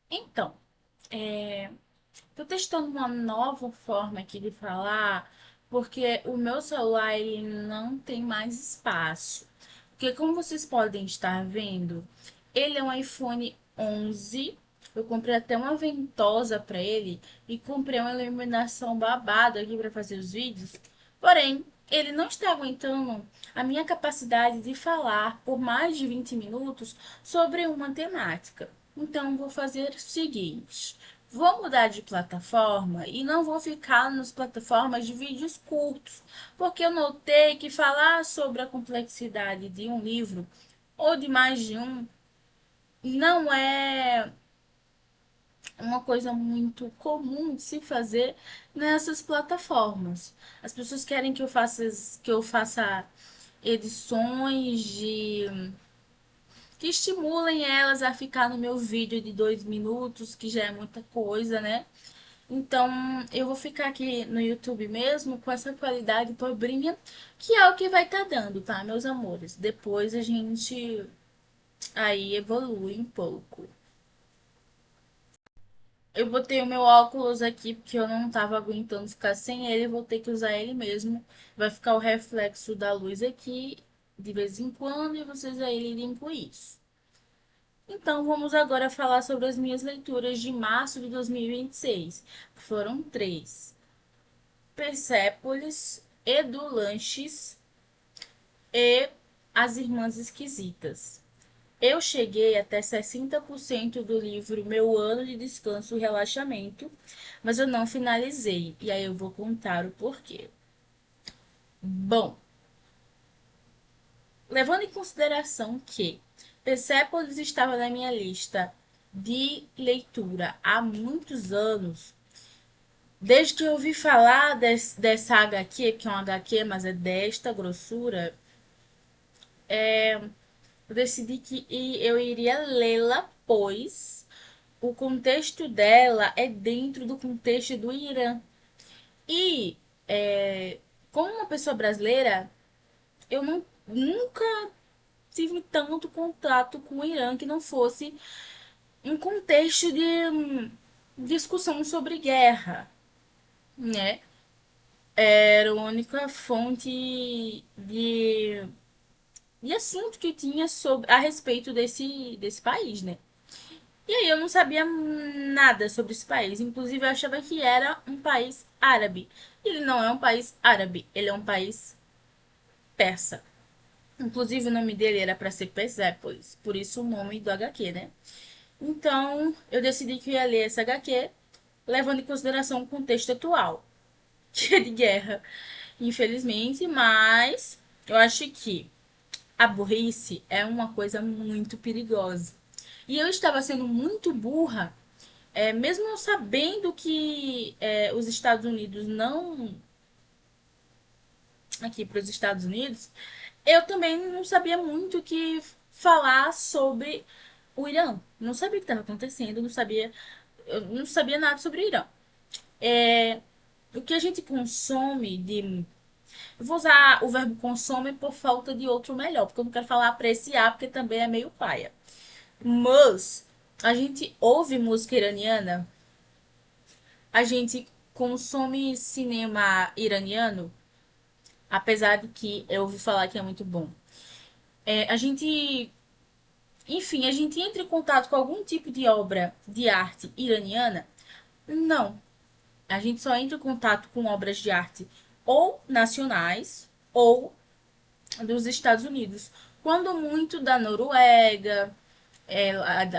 Então, tô testando uma nova forma aqui de falar, porque o meu celular ele não tem mais espaço. Porque como vocês podem estar vendo, ele é um iPhone 11. Eu comprei até uma ventosa para ele e comprei uma iluminação babada aqui para fazer os vídeos. Porém, ele não está aguentando a minha capacidade de falar por mais de 20 minutos sobre uma temática. Então, vou fazer o seguinte: vou mudar de plataforma e não vou ficar nas plataformas de vídeos curtos, porque eu notei que falar sobre a complexidade de um livro ou de mais de um não é uma coisa muito comum de se fazer nessas plataformas. As pessoas querem que eu faça edições que estimulem elas a ficar no meu vídeo de 2 minutos, que já é muita coisa, né? Então, eu vou ficar aqui no YouTube mesmo com essa qualidade pobrinha, que é o que vai estar dando, tá, meus amores? Depois a gente aí evolui um pouco. Eu botei o meu óculos aqui porque eu não tava aguentando ficar sem ele, vou ter que usar ele mesmo. Vai ficar o reflexo da luz aqui de vez em quando e vocês aí lidem com isso. Então, vamos agora falar sobre as minhas leituras de março de 2026. Foram três: Persépolis, Edulanches e As Irmãs Esquisitas. Eu cheguei até 60% do livro Meu Ano de Descanso e Relaxamento, mas eu não finalizei. E aí eu vou contar o porquê. Bom, levando em consideração que Persépolis estava na minha lista de leitura há muitos anos, desde que eu ouvi falar dessa HQ, que é uma HQ, mas é desta grossura, eu decidi que eu iria lê-la, pois o contexto dela é dentro do contexto do Irã. E, como uma pessoa brasileira, eu nunca tive tanto contato com o Irã que não fosse um contexto de discussão sobre guerra, né? Era a única fonte de assunto que tinha sobre, a respeito desse país, né? E aí eu não sabia nada sobre esse país. Inclusive eu achava que era um país árabe. Ele não é um país árabe, ele é um país persa. Inclusive o nome dele era para ser Persépolis, por isso o nome do HQ, né? Então eu decidi que eu ia ler essa HQ, levando em consideração o contexto atual, que é de guerra, infelizmente, mas eu acho que a burrice é uma coisa muito perigosa. E eu estava sendo muito burra, mesmo sabendo que os Estados Unidos não. Aqui para os Estados Unidos, eu também não sabia muito o que falar sobre o Irã. Não sabia o que estava acontecendo, eu não sabia nada sobre o Irã. É, o que a gente consome de. Eu vou usar o verbo consome por falta de outro melhor, porque eu não quero falar apreciar, porque também é meio paia. Mas a gente ouve música iraniana, a gente consome cinema iraniano, apesar de que eu ouvi falar que é muito bom. A gente, enfim, a gente entra em contato com algum tipo de obra de arte iraniana? Não. A gente só entra em contato com obras de arte ou nacionais ou dos Estados Unidos. Quando muito da Noruega,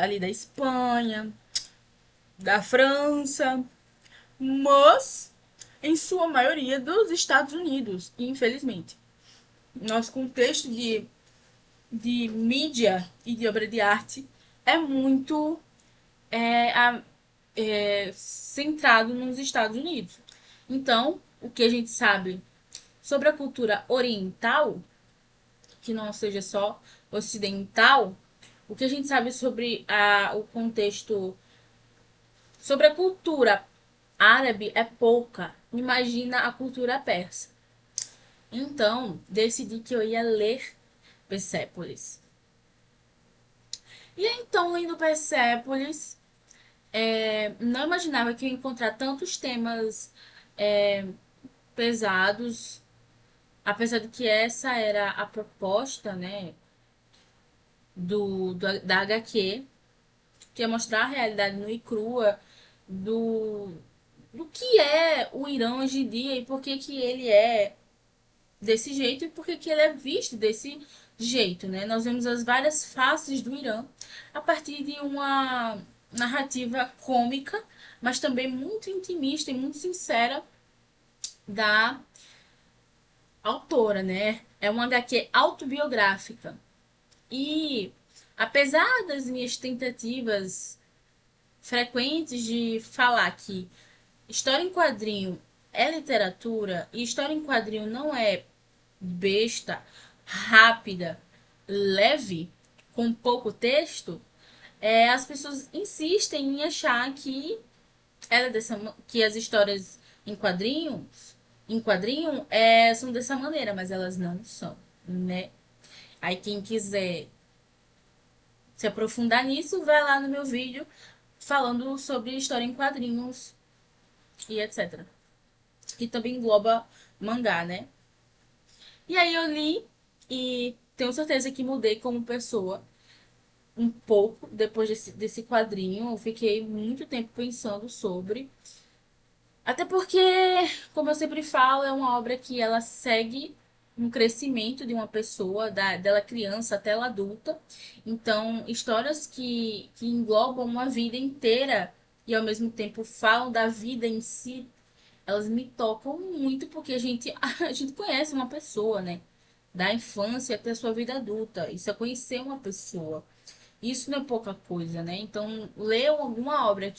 ali da Espanha, da França, mas em sua maioria dos Estados Unidos, infelizmente. Nosso contexto de mídia e de obra de arte é muito centrado nos Estados Unidos. Então, o que a gente sabe sobre a cultura oriental, que não seja só ocidental, o que a gente sabe sobre o contexto, sobre a cultura árabe é pouca. Imagina a cultura persa. Então, decidi que eu ia ler Persépolis. E então, lendo Persépolis, Não imaginava que ia encontrar tantos temas pesados, apesar de que essa era a proposta, né, da HQ, que é mostrar a realidade nua e crua do, do que é o Irã hoje em dia e por que que ele é desse jeito e por que que ele é visto desse jeito, né? Nós vemos as várias faces do Irã a partir de uma narrativa cômica, mas também muito intimista e muito sincera da autora, né? É uma HQ autobiográfica. E apesar das minhas tentativas frequentes de falar que história em quadrinho é literatura e história em quadrinho não é besta, rápida, leve, com pouco texto, as pessoas insistem em achar que ela é que as histórias em quadrinho são dessa maneira, mas elas não são, né? Aí quem quiser se aprofundar nisso, vai lá no meu vídeo falando sobre história em quadrinhos e etc. Que também engloba mangá, né? E aí eu li e tenho certeza que mudei como pessoa um pouco depois desse quadrinho. Eu fiquei muito tempo pensando sobre. Até porque, como eu sempre falo, é uma obra que ela segue um crescimento de uma pessoa, dela criança até ela adulta. Então, histórias que englobam uma vida inteira e ao mesmo tempo falam da vida em si, elas me tocam muito porque a gente conhece uma pessoa, né? Da infância até a sua vida adulta. Isso é conhecer uma pessoa. Isso não é pouca coisa, né? Então, ler alguma obra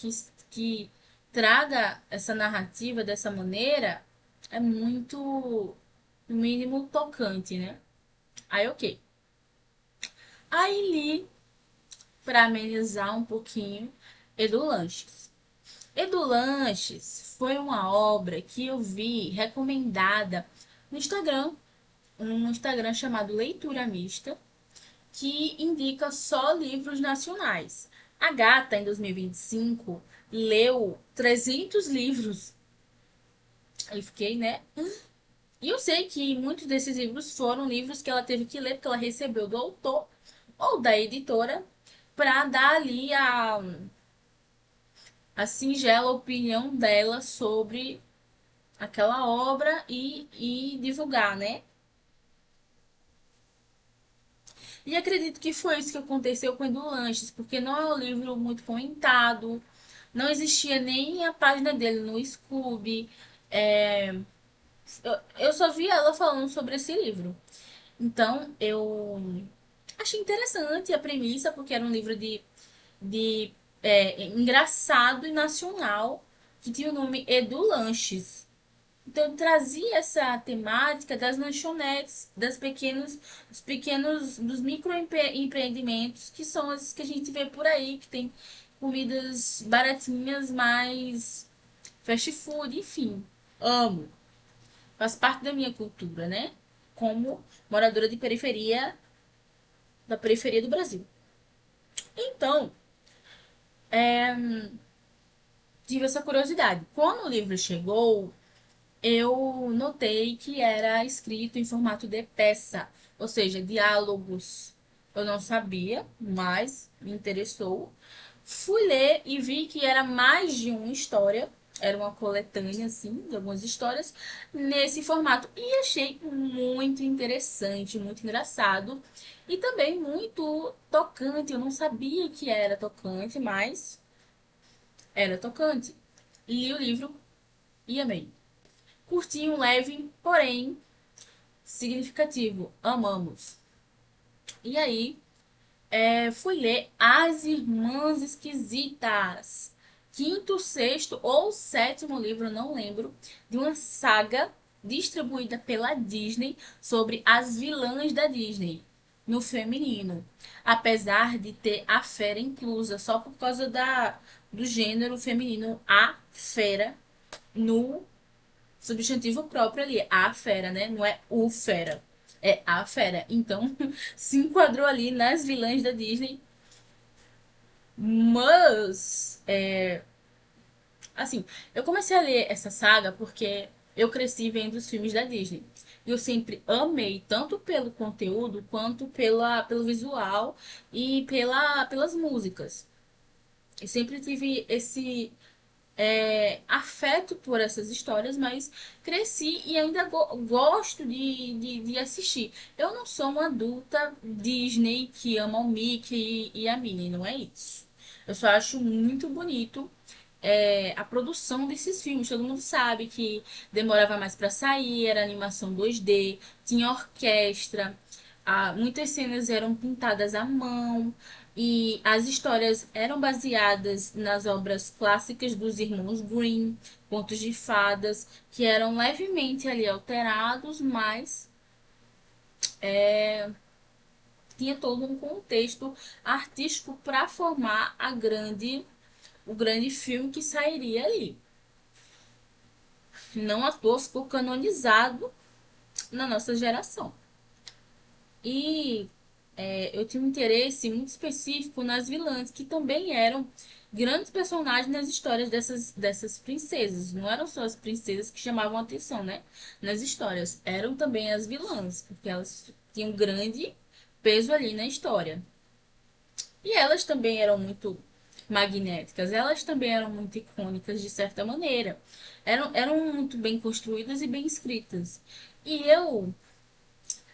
que traga essa narrativa dessa maneira é muito, no mínimo, tocante, né? Aí, ok. Aí li, para amenizar um pouquinho, Edu Lanches. Edu Lanches foi uma obra que eu vi recomendada no Instagram, um Instagram chamado Leitura Mista, que indica só livros nacionais. A gata, em 2025, leu 300 livros. Aí fiquei, né? E eu sei que muitos desses livros foram livros que ela teve que ler, porque ela recebeu do autor ou da editora, para dar ali a singela opinião dela sobre aquela obra e divulgar, né? E acredito que foi isso que aconteceu com Edu Lanches, porque não é um livro muito comentado, não existia nem a página dele no Scoob. É, eu só vi ela falando sobre esse livro. Então eu achei interessante a premissa, porque era um livro de engraçado e nacional, que tinha o nome Edu Lanches. Então eu trazia essa temática das lanchonetes, dos microempreendimentos, que são as que a gente vê por aí, que tem comidas baratinhas, mais fast food, enfim. Amo. Faz parte da minha cultura, né? Como moradora de periferia, da periferia do Brasil. Então, tive essa curiosidade. Quando o livro chegou, eu notei que era escrito em formato de peça, ou seja, diálogos. Eu não sabia, mas me interessou. Fui ler e vi que era mais de uma história, era uma coletânea, assim, de algumas histórias, nesse formato. E achei muito interessante, muito engraçado e também muito tocante. Eu não sabia que era tocante, mas era tocante. Li o livro e amei. Curtinho, leve, porém significativo. Amamos. E aí, fui ler As Irmãs Esquisitas. Quinto, sexto ou sétimo livro, não lembro, de uma saga distribuída pela Disney sobre as vilãs da Disney no feminino. Apesar de ter a fera inclusa, só por causa do gênero feminino, a fera no substantivo próprio ali, a fera, né? Não é o fera, é a fera. Então, se enquadrou ali nas vilãs da Disney. muitas. Assim, eu comecei a ler essa saga porque eu cresci vendo os filmes da Disney. E eu sempre amei, tanto pelo conteúdo quanto pelo visual e pelas músicas. Eu sempre tive esse afeto por essas histórias, mas cresci e ainda gosto de assistir. Eu não sou uma adulta Disney que ama o Mickey e a Minnie, não é isso. Eu só acho muito bonito a produção desses filmes. Todo mundo sabe que demorava mais para sair, era animação 2D, tinha orquestra, muitas cenas eram pintadas à mão e as histórias eram baseadas nas obras clássicas dos irmãos Grimm, contos de fadas, que eram levemente ali alterados, mas tinha todo um contexto artístico para formar o grande filme que sairia ali. Não à toa ficou canonizado na nossa geração. E eu tinha um interesse muito específico nas vilãs, que também eram grandes personagens nas histórias dessas princesas. Não eram só as princesas que chamavam a atenção, né? Nas histórias. Eram também as vilãs, porque elas tinham grande peso ali na história. E elas também eram muito magnéticas, elas também eram muito icônicas de certa maneira. Eram muito bem construídas e bem escritas. E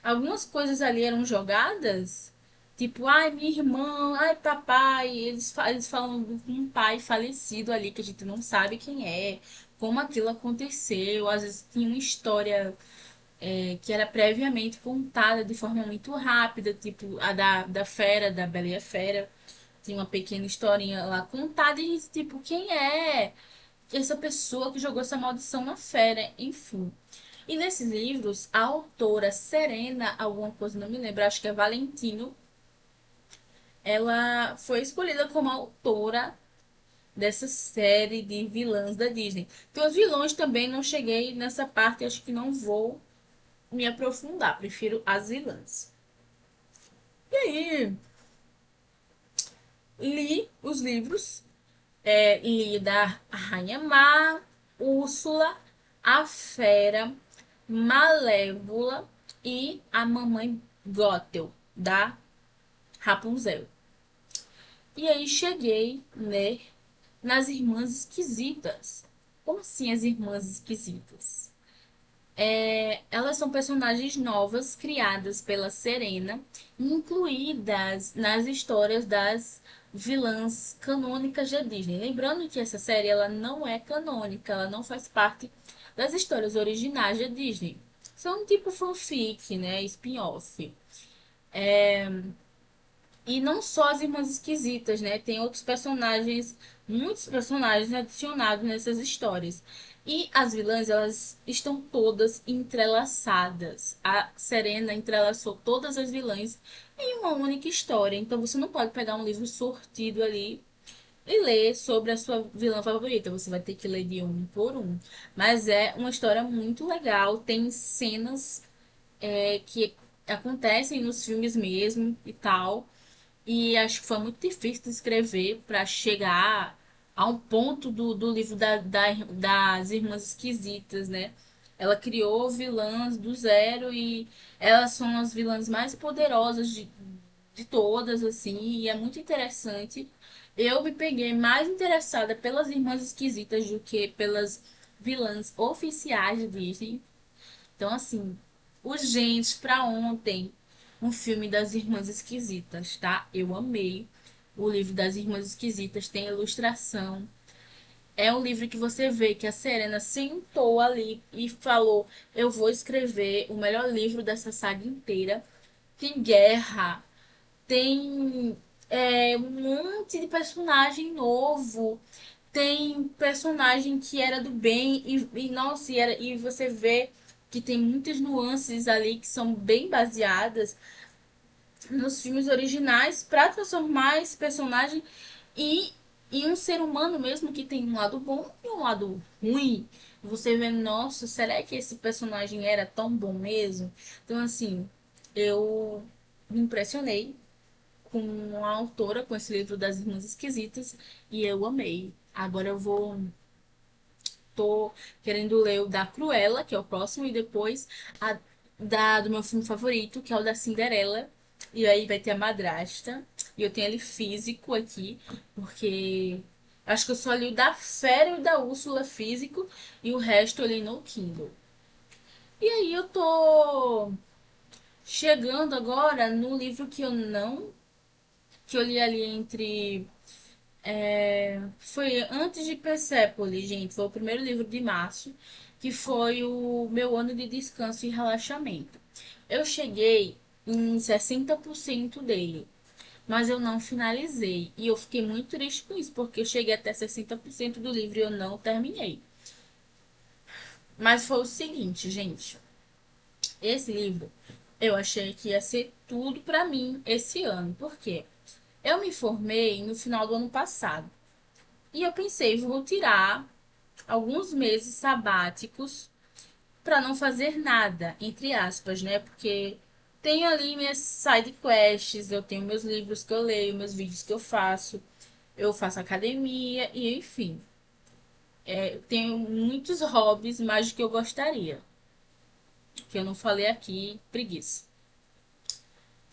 algumas coisas ali eram jogadas, tipo, ai, minha irmã, ai, papai. Eles falam de um pai falecido ali que a gente não sabe quem é, como aquilo aconteceu. Às vezes tinha uma história que era previamente contada de forma muito rápida, tipo a da Fera, da Bela e a Fera. Tinha uma pequena historinha lá contada e tipo, quem é essa pessoa que jogou essa maldição na fera, enfim. E nesses livros, a autora Serena, alguma coisa, não me lembro, acho que é Valentino, ela foi escolhida como autora dessa série de vilãs da Disney. Então, os vilões também não cheguei nessa parte, acho que não vou me aprofundar, prefiro as vilãs. E aí, li os livros, li da Rainha Má, Úrsula, a Fera, Malévola e a Mamãe Gothel, da Rapunzel. E aí cheguei, né, nas Irmãs Esquisitas. Como assim as Irmãs Esquisitas? Elas são personagens novas criadas pela Serena, incluídas nas histórias das vilãs canônicas da Disney. Lembrando que essa série ela não é canônica, ela não faz parte das histórias originais da Disney. São tipo fanfic, né, spin-off. E não só as Irmãs Esquisitas, né? Tem outros personagens, muitos personagens adicionados nessas histórias. E as vilãs, elas estão todas entrelaçadas. A Serena entrelaçou todas as vilãs em uma única história. Então você não pode pegar um livro sortido ali e ler sobre a sua vilã favorita. Você vai ter que ler de um por um. Mas é uma história muito legal. Tem cenas que acontecem nos filmes mesmo e tal. E acho que foi muito difícil de escrever para chegar a um ponto do livro das Irmãs Esquisitas, né? Ela criou vilãs do zero e elas são as vilãs mais poderosas de todas, assim, e é muito interessante. Eu me peguei mais interessada pelas Irmãs Esquisitas do que pelas vilãs oficiais de Disney. Então, assim, urgente pra ontem um filme das Irmãs Esquisitas, tá? Eu amei. O livro das Irmãs Esquisitas tem ilustração. É um livro que você vê que a Serena sentou ali e falou: Eu vou escrever o melhor livro dessa saga inteira. Tem guerra, tem um monte de personagem novo, tem personagem que era do bem nossa, e você vê que tem muitas nuances ali que são bem baseadas nos filmes originais para transformar esse personagem em, em um ser humano mesmo que tem um lado bom e um lado ruim. Você vê, nossa, será que esse personagem era tão bom mesmo? Então, assim, eu me impressionei com a autora, com esse livro das Irmãs Esquisitas, e eu amei. Agora eu vou. Tô querendo ler o da Cruella, que é o próximo, e depois do meu filme favorito, que é o da Cinderela. E aí vai ter a Madrasta. E eu tenho ele físico aqui, porque acho que eu só li o da Fera e o da Úrsula físico, e o resto eu li no Kindle. E aí eu tô chegando agora no livro que eu não. Que eu li ali entre. Foi antes de Persepolis, gente. Foi o primeiro livro de março, que foi o meu ano de descanso e relaxamento. Eu cheguei em 60% dele, mas eu não finalizei. E eu fiquei muito triste com isso, porque eu cheguei até 60% do livro e eu não terminei. Mas foi o seguinte, gente. Esse livro eu achei que ia ser tudo pra mim esse ano. Por quê? Eu me formei no final do ano passado. E eu pensei, vou tirar alguns meses sabáticos para não fazer nada, entre aspas, né? Porque tenho ali minhas side quests, eu tenho meus livros que eu leio, meus vídeos que eu faço academia e enfim, tenho muitos hobbies mais do que eu gostaria, que eu não falei aqui, preguiça.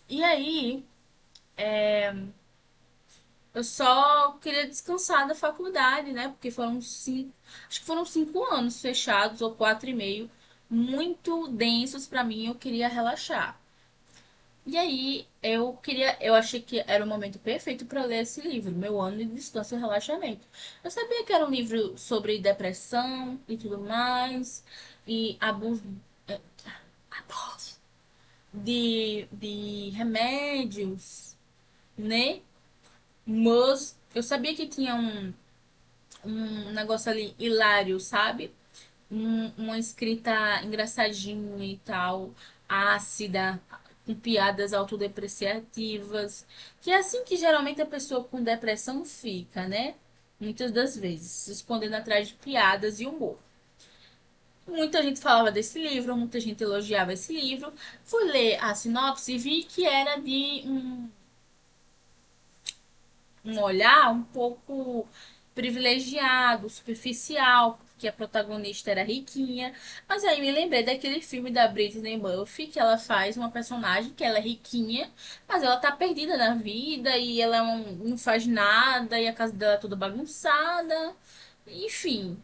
E aí, eu só queria descansar da faculdade, né? Porque foram acho que foram 5 anos fechados ou 4 e meio, muito densos para mim. Eu queria relaxar. E aí eu achei que era o momento perfeito para ler esse livro, Meu Ano de Descanso e Relaxamento. Eu sabia que era um livro sobre depressão e tudo mais, e abuso de remédios, né? Mas eu sabia que tinha um negócio ali hilário, sabe? Uma escrita engraçadinha e tal, ácida, com piadas autodepreciativas, que é assim que geralmente a pessoa com depressão fica, né? Muitas das vezes, se escondendo atrás de piadas e humor. Muita gente falava desse livro, muita gente elogiava esse livro. Fui ler a sinopse e vi que era de um olhar um pouco privilegiado, superficial, porque a protagonista era riquinha. Mas aí me lembrei daquele filme da Britney Murphy, que ela faz uma personagem que ela é riquinha, mas ela tá perdida na vida e ela não faz nada e a casa dela é toda bagunçada. Enfim,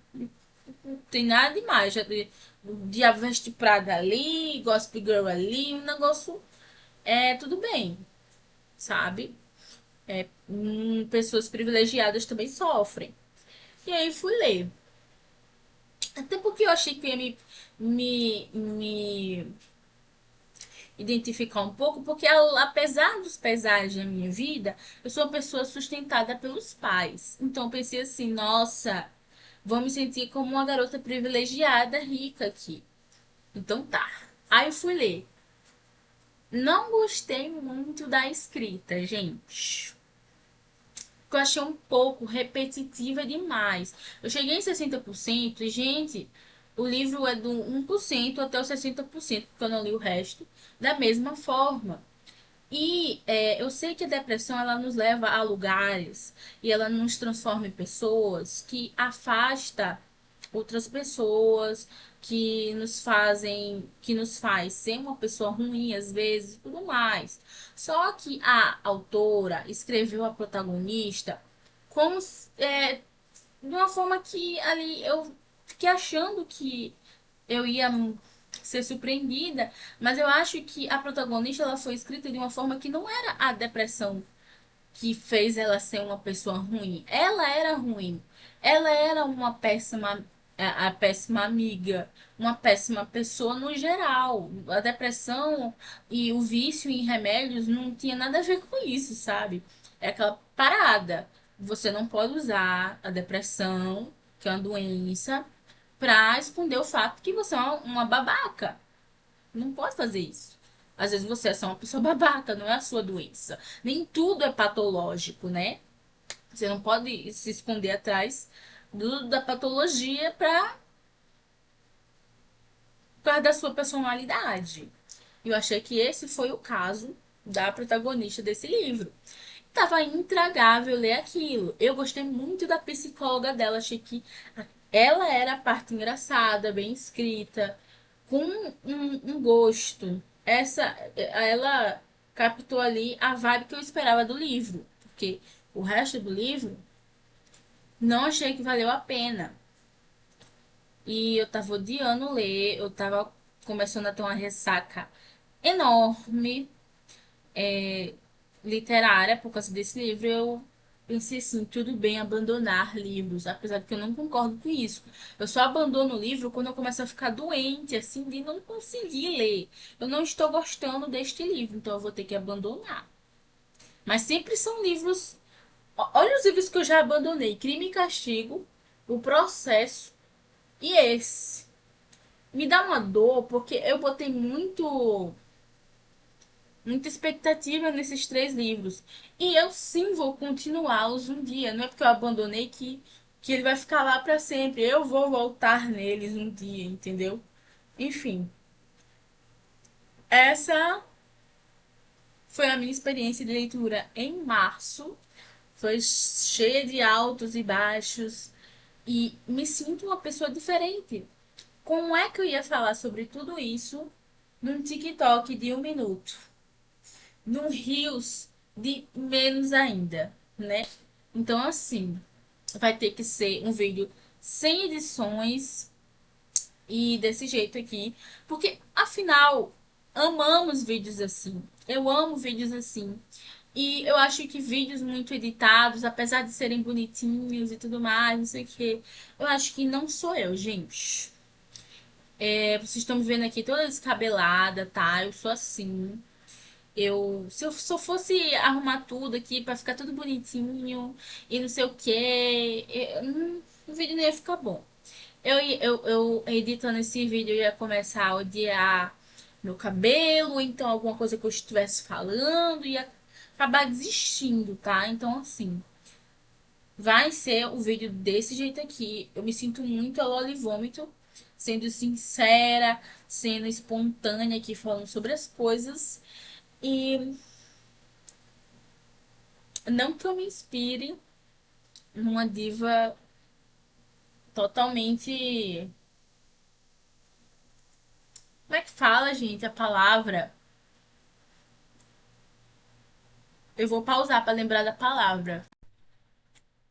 não tem nada demais. Diabo Veste Prada ali, Gospel Girl ali, um negócio tudo bem, sabe? Pessoas privilegiadas também sofrem. E aí fui ler. Até porque eu achei que ia me identificar um pouco, porque apesar dos pesares da minha vida, eu sou uma pessoa sustentada pelos pais. Então eu pensei assim, nossa, vou me sentir como uma garota privilegiada, rica aqui. Então tá. Aí eu fui ler. Não gostei muito da escrita, gente. Que eu achei um pouco repetitiva demais. Eu cheguei em 60% e, gente, o livro é do 1% até o 60%, porque eu não li o resto, da mesma forma. E eu sei que a depressão ela nos leva a lugares e ela nos transforma em pessoas que afasta outras pessoas, que nos faz ser uma pessoa ruim às vezes, e tudo mais. Só que a autora escreveu a protagonista como de uma forma que ali eu fiquei achando que eu ia ser surpreendida, mas eu acho que a protagonista ela foi escrita de uma forma que não era a depressão que fez ela ser uma pessoa ruim. Ela era ruim. Ela era uma péssima, a péssima amiga, uma péssima pessoa no geral. A depressão e o vício em remédios não tinha nada a ver com isso, sabe? É aquela parada. Você não pode usar a depressão, que é uma doença, pra esconder o fato que você é uma babaca. Não pode fazer isso. Às vezes você é só uma pessoa babaca, não é a sua doença. Nem tudo é patológico, né? Você não pode se esconder atrás da patologia por causa da sua personalidade. Eu achei que esse foi o caso da protagonista desse livro. Tava intragável ler aquilo. Eu gostei muito da psicóloga dela, achei que ela era a parte engraçada, bem escrita, com um gosto. Ela captou ali a vibe que eu esperava do livro, porque o resto do livro não achei que valeu a pena. E eu tava odiando ler, eu tava começando a ter uma ressaca enorme, literária por causa desse livro. Eu pensei assim, tudo bem abandonar livros, apesar de que eu não concordo com isso. Eu só abandono o livro quando eu começo a ficar doente, assim, de não conseguir ler. Eu não estou gostando deste livro, então eu vou ter que abandonar. Mas sempre são livros. Olha os livros que eu já abandonei: Crime e Castigo, O Processo e esse. Me dá uma dor porque eu botei muita expectativa nesses três livros. E eu sim vou continuá-los um dia. Não é porque eu abandonei que ele vai ficar lá para sempre. Eu vou voltar neles um dia, entendeu? Enfim, essa foi a minha experiência de leitura em março. Foi cheia de altos e baixos. E me sinto uma pessoa diferente. Como é que eu ia falar sobre tudo isso num TikTok de 1 minuto? Num Reels de menos ainda, né? Então, assim, vai ter que ser um vídeo sem edições e desse jeito aqui, porque afinal, amamos vídeos assim. Eu amo vídeos assim. E eu acho que vídeos muito editados, apesar de serem bonitinhos e tudo mais, não sei o que, eu acho que não sou eu, gente. Vocês estão me vendo aqui toda descabelada, tá? Eu sou assim. Se eu só fosse arrumar tudo aqui pra ficar tudo bonitinho e não sei o que, o vídeo não ia ficar bom. Eu editando esse vídeo, eu ia começar a odiar meu cabelo, então alguma coisa que eu estivesse falando, ia acabar desistindo, tá? Então, assim, vai ser o vídeo desse jeito aqui. Eu me sinto muito a Loli Vômito, sendo sincera, sendo espontânea aqui, falando sobre as coisas. E não que eu me inspire numa diva totalmente. Como é que fala, gente, a palavra? Eu vou pausar para lembrar da palavra.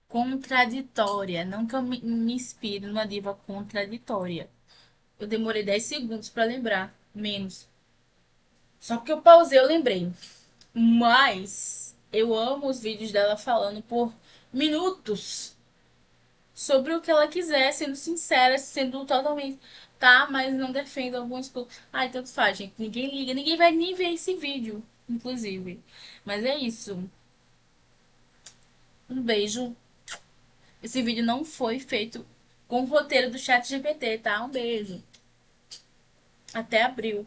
Contraditória. Não que eu me inspire numa diva contraditória. Eu demorei 10 segundos para lembrar. Menos. Só que eu pausei, eu lembrei. Mas eu amo os vídeos dela falando por minutos sobre o que ela quiser, sendo sincera, sendo totalmente. Tá, mas não defendo algumas coisas. Ai, tanto faz, gente. Ninguém liga, ninguém vai nem ver esse vídeo, inclusive. Mas é isso. Um beijo. Esse vídeo não foi feito com o roteiro do chat GPT, tá? Um beijo. Até abril.